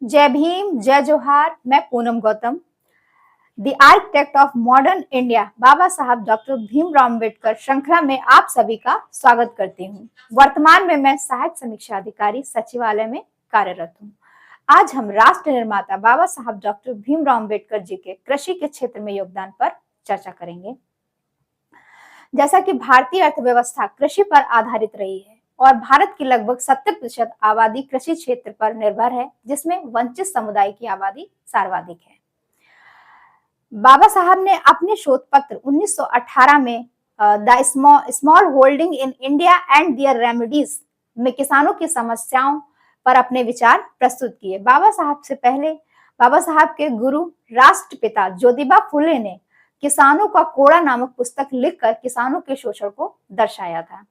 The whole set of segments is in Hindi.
जय भीम, जय जोहार। मैं Poonam Gautam, the architect of modern India Baba Saheb doctor Bhimrao Ambedkar श्रृंखला में आप सभी का स्वागत करती हूँ। वर्तमान में मैं सहायक समीक्षा अधिकारी सचिवालय में कार्यरत हूँ। आज हम राष्ट्र निर्माता बाबा साहब डॉक्टर भीमराव अम्बेडकर जी के कृषि के क्षेत्र में योगदान पर चर्चा करेंगे। जैसा कि भारतीय अर्थव्यवस्था कृषि पर आधारित रही है और भारत की लगभग 70% आबादी कृषि क्षेत्र पर निर्भर है, जिसमें वंचित समुदाय की आबादी सर्वाधिक है। बाबा साहब ने अपने शोध पत्र 1918 में the small holding in India and their remedies में किसानों की समस्याओं पर अपने विचार प्रस्तुत किए। बाबा साहब से पहले बाबा साहब के गुरु राष्ट्रपिता ज्योतिबा फुले ने किसानों का कोड़ा नामक पुस्तक लिखकर किसानों के शोषण को दर्शाया था।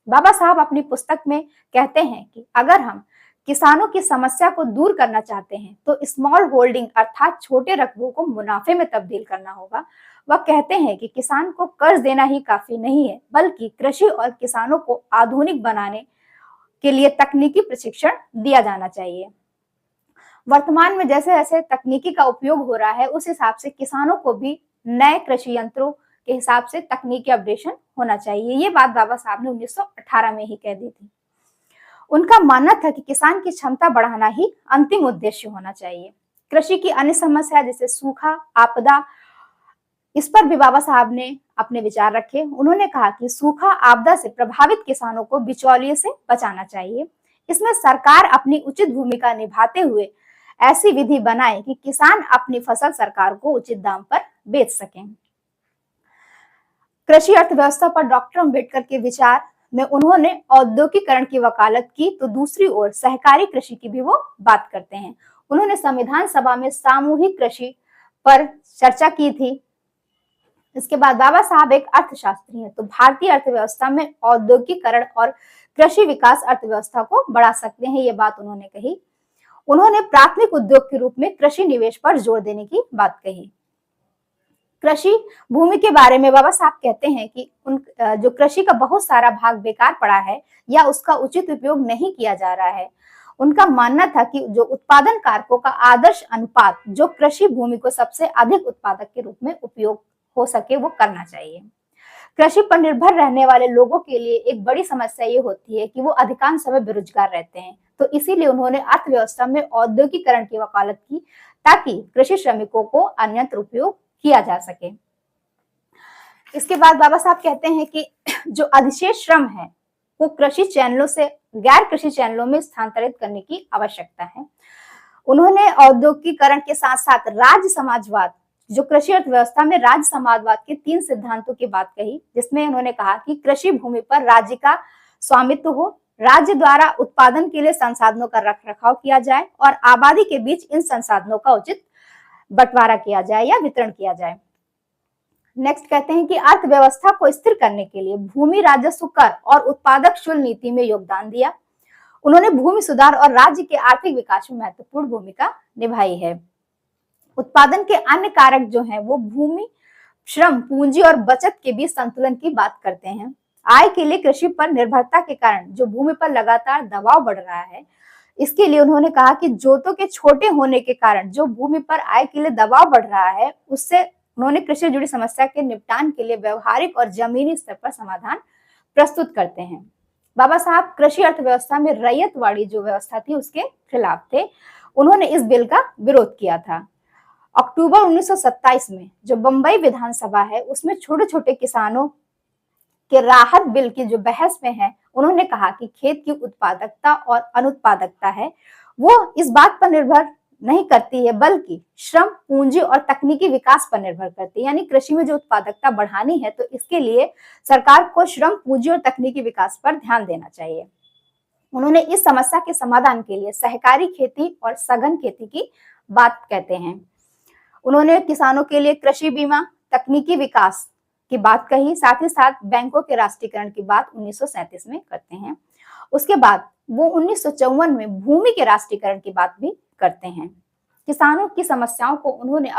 बाबा साहब अपनी पुस्तक में कहते हैं कि अगर हम किसानों की समस्या को दूर करना चाहते हैं तो स्मॉल होल्डिंग अर्थात छोटे रकबों को मुनाफे में तब्दील करना होगा। वह कहते हैं कि किसान को कर्ज देना ही काफी नहीं है, बल्कि कृषि और किसानों को आधुनिक बनाने के लिए तकनीकी प्रशिक्षण दिया जाना चाहिए। वर्तमान में जैसे जैसे तकनीकी का उपयोग हो रहा है, उस हिसाब से किसानों को भी नए कृषि यंत्रों के हिसाब से तकनीकी अपडेशन होना चाहिए। ये बात बाबा साहब ने 1918 में ही कह दी थी। उनका मानना था कि किसान की क्षमता बढ़ाना ही अंतिम उद्देश्य होना चाहिए। कृषि की अन्य समस्या जैसे सूखा, आपदा, इस पर भी बाबा साहब ने अपने विचार रखे। उन्होंने कहा कि सूखा आपदा से प्रभावित किसानों को बिचौलिए से बचाना चाहिए। इसमें सरकार अपनी उचित भूमिका निभाते हुए ऐसी विधि बनाए कि किसान अपनी फसल सरकार को उचित दाम पर बेच सकें। कृषि अर्थव्यवस्था पर डॉक्टर अम्बेडकर के विचार में उन्होंने औद्योगिकरण की वकालत की, तो दूसरी ओर सहकारी कृषि की भी वो बात करते हैं। उन्होंने संविधान सभा में सामूहिक कृषि पर चर्चा की थी। इसके बाद बाबा साहब एक अर्थशास्त्री हैं, तो भारतीय अर्थव्यवस्था में औद्योगिकरण और कृषि विकास अर्थव्यवस्था को बढ़ा सकते हैं, ये बात उन्होंने कही। उन्होंने प्राथमिक उद्योग के रूप में कृषि निवेश पर जोर देने की बात कही। कृषि भूमि के बारे में बाबा साहब कहते हैं कि जो कृषि का बहुत सारा भाग बेकार पड़ा है या उसका उचित उपयोग नहीं किया जा रहा है। उनका मानना था कि जो उत्पादन कारकों का आदर्श अनुपात जो कृषि भूमि को सबसे अधिक उत्पादक के रूप में उपयोग हो सके वो करना चाहिए। कृषि पर निर्भर रहने वाले लोगों के लिए एक बड़ी समस्या ये होती है कि वो अधिकांश समय बेरोजगार रहते हैं, तो इसीलिए उन्होंने अर्थव्यवस्था में औद्योगिकरण की वकालत की ताकि कृषि श्रमिकों को अन्यत्र उपयोग किया जा सके। इसके बाद बाबा साहब कहते हैं कि जो अधिशेष श्रम है वो कृषि चैनलों से गैर कृषि चैनलों में स्थानांतरित करने की आवश्यकता है। उन्होंने औद्योगिकरण के साथ साथ राज्य समाजवाद, जो कृषि अर्थव्यवस्था में राज्य समाजवाद के 3 सिद्धांतों की बात कही, जिसमें उन्होंने कहा कि कृषि भूमि पर राज्य का स्वामित्व हो, राज्य द्वारा उत्पादन के लिए संसाधनों का रखरखाव किया जाए और आबादी के बीच इन संसाधनों का उचित बंटवारा किया जाए या वितरण किया जाए। नेक्स्ट कहते हैं कि अर्थव्यवस्था को स्थिर करने के लिए भूमि राजस्व कर और उत्पादक शुल्क नीति में योगदान दिया। उन्होंने भूमि सुधार और राज्य के आर्थिक विकास में महत्वपूर्ण भूमिका निभाई है। उत्पादन के अन्य कारक जो हैं वो भूमि, श्रम, पूंजी और बचत के बीच संतुलन की बात करते हैं। आय के लिए कृषि पर निर्भरता के कारण जो भूमि पर लगातार दबाव बढ़ रहा है, इसके लिए उन्होंने कहा कि जोतों के छोटे होने के कारण जो भूमि पर आय के लिए दबाव बढ़ रहा है, उससे उन्होंने कृषि से जुड़ी समस्या के निपटान के लिए व्यवहारिक और जमीनी स्तर पर समाधान प्रस्तुत करते हैं। बाबा साहब कृषि अर्थव्यवस्था में रैयतवाड़ी जो व्यवस्था थी उसके खिलाफ थे। उन्होंने इस बिल का विरोध किया था। अक्टूबर 1927 में जो बंबई विधानसभा है उसमें छोटे छोटे किसानों के राहत बिल की जो बहस में है, उन्होंने कहा कि खेत की उत्पादकता और अनुत्पादकता है वो इस बात पर निर्भर नहीं करती है, बल्कि श्रम, पूंजी और तकनीकी विकास पर निर्भर करती है। यानी कृषि में जो उत्पादकता बढ़ानी है तो इसके लिए सरकार को श्रम, पूंजी और तकनीकी विकास पर ध्यान देना चाहिए। उन्होंने इस समस्या के समाधान के लिए सहकारी खेती और सघन खेती की बात कहते हैं। उन्होंने किसानों के लिए कृषि बीमा, तकनीकी विकास की बात कही, साथ ही साथ बैंकों के राष्ट्रीयकरण की बात 1937 में करते हैं। उसके बाद वो 1954 में भूमि के राष्ट्रीयकरण की बात भी करते हैं। किसानों की समस्याओं को उन्होंने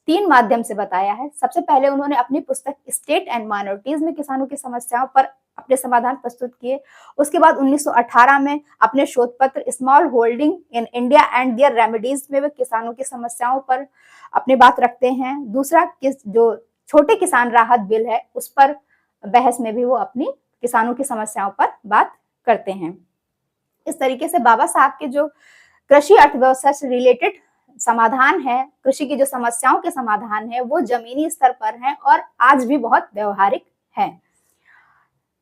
3 माध्यम से बताया है। सबसे पहले उन्होंने अपनी पुस्तक स्टेट एंड माइनॉरिटीज में किसानों की समस्याओं पर अपने समाधान प्रस्तुत किए। उसके बाद 1918 में अपने शोध पत्र small holding in India and their remedies में वे किसानों की समस्याओं पर अपनी बात रखते हैं। दूसरा जो छोटे किसान राहत बिल है उस पर बहस में भी वो अपनी किसानों की समस्याओं पर बात करते हैं। इस तरीके से बाबा साहब के जो कृषि अर्थव्यवस्था से रिलेटेड समाधान है, कृषि की जो समस्याओं के समाधान है, वो जमीनी स्तर पर हैं और आज भी बहुत व्यवहारिक हैं।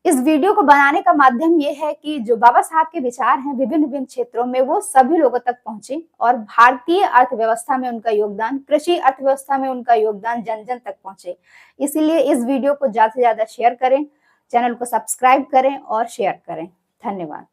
इस वीडियो को बनाने का माध्यम ये है कि जो बाबा साहब के विचार हैं विभिन्न विभिन्न क्षेत्रों में वो सभी लोगों तक पहुंचे और भारतीय अर्थव्यवस्था में उनका योगदान, कृषि अर्थव्यवस्था में उनका योगदान जन जन तक पहुंचे। इसीलिए इस वीडियो को ज्यादा से ज्यादा शेयर करें, चैनल को सब्सक्राइब करें और शेयर करें। धन्यवाद।